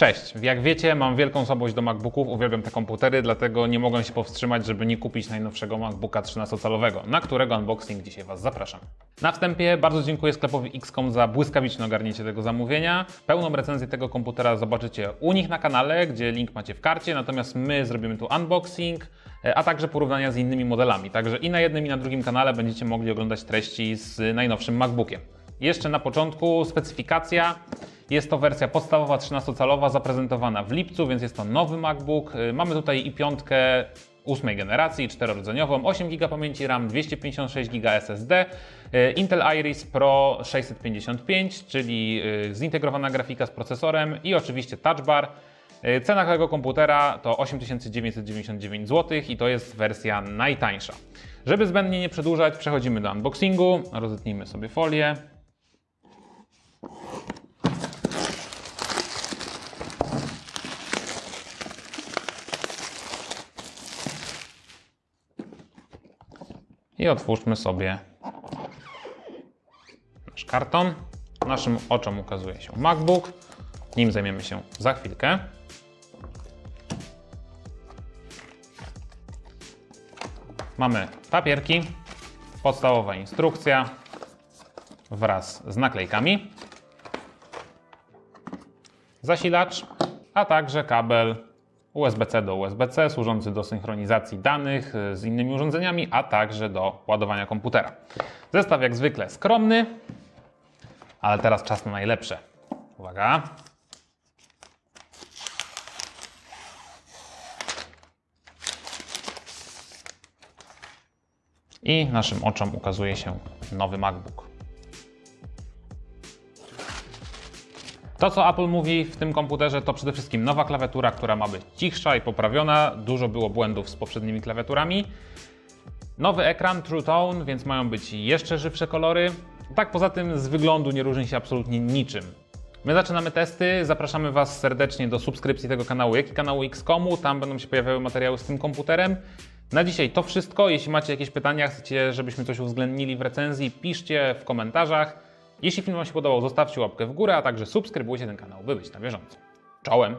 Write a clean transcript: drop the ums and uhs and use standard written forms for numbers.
Cześć, jak wiecie, mam wielką słabość do MacBooków, uwielbiam te komputery, dlatego nie mogłem się powstrzymać, żeby nie kupić najnowszego MacBooka 13-calowego, na którego unboxing dzisiaj Was zapraszam. Na wstępie bardzo dziękuję sklepowi XCOM za błyskawiczne ogarnięcie tego zamówienia. Pełną recenzję tego komputera zobaczycie u nich na kanale, gdzie link macie w karcie, natomiast my zrobimy tu unboxing, a także porównania z innymi modelami. Także i na jednym i na drugim kanale będziecie mogli oglądać treści z najnowszym MacBookiem. Jeszcze na początku specyfikacja. Jest to wersja podstawowa 13-calowa, zaprezentowana w lipcu, więc jest to nowy MacBook. Mamy tutaj i piątkę 8 generacji, 4-rdzeniową, 8 GB pamięci RAM, 256 GB SSD, Intel Iris Pro 655, czyli zintegrowana grafika z procesorem i oczywiście Touch Bar. Cena tego komputera to 8999 zł i to jest wersja najtańsza. Żeby zbędnie nie przedłużać, przechodzimy do unboxingu. Rozetnijmy sobie folię. I otwórzmy sobie nasz karton. Naszym oczom ukazuje się MacBook. Nim zajmiemy się za chwilkę. Mamy papierki, podstawowa instrukcja wraz z naklejkami, zasilacz, a także kabel USB-C do USB-C służący do synchronizacji danych z innymi urządzeniami, a także do ładowania komputera. Zestaw jak zwykle skromny, ale teraz czas na najlepsze. Uwaga! I naszym oczom ukazuje się nowy MacBook. To, co Apple mówi w tym komputerze, to przede wszystkim nowa klawiatura, która ma być cichsza i poprawiona. Dużo było błędów z poprzednimi klawiaturami. Nowy ekran True Tone, więc mają być jeszcze żywsze kolory. Tak poza tym z wyglądu nie różni się absolutnie niczym. My zaczynamy testy, zapraszamy Was serdecznie do subskrypcji tego kanału, jak i kanału XCOMu. Tam będą się pojawiały materiały z tym komputerem. Na dzisiaj to wszystko. Jeśli macie jakieś pytania, chcecie, żebyśmy coś uwzględnili w recenzji, piszcie w komentarzach. Jeśli film Wam się podobał, zostawcie łapkę w górę, a także subskrybujcie ten kanał, by być na bieżąco. Czołem!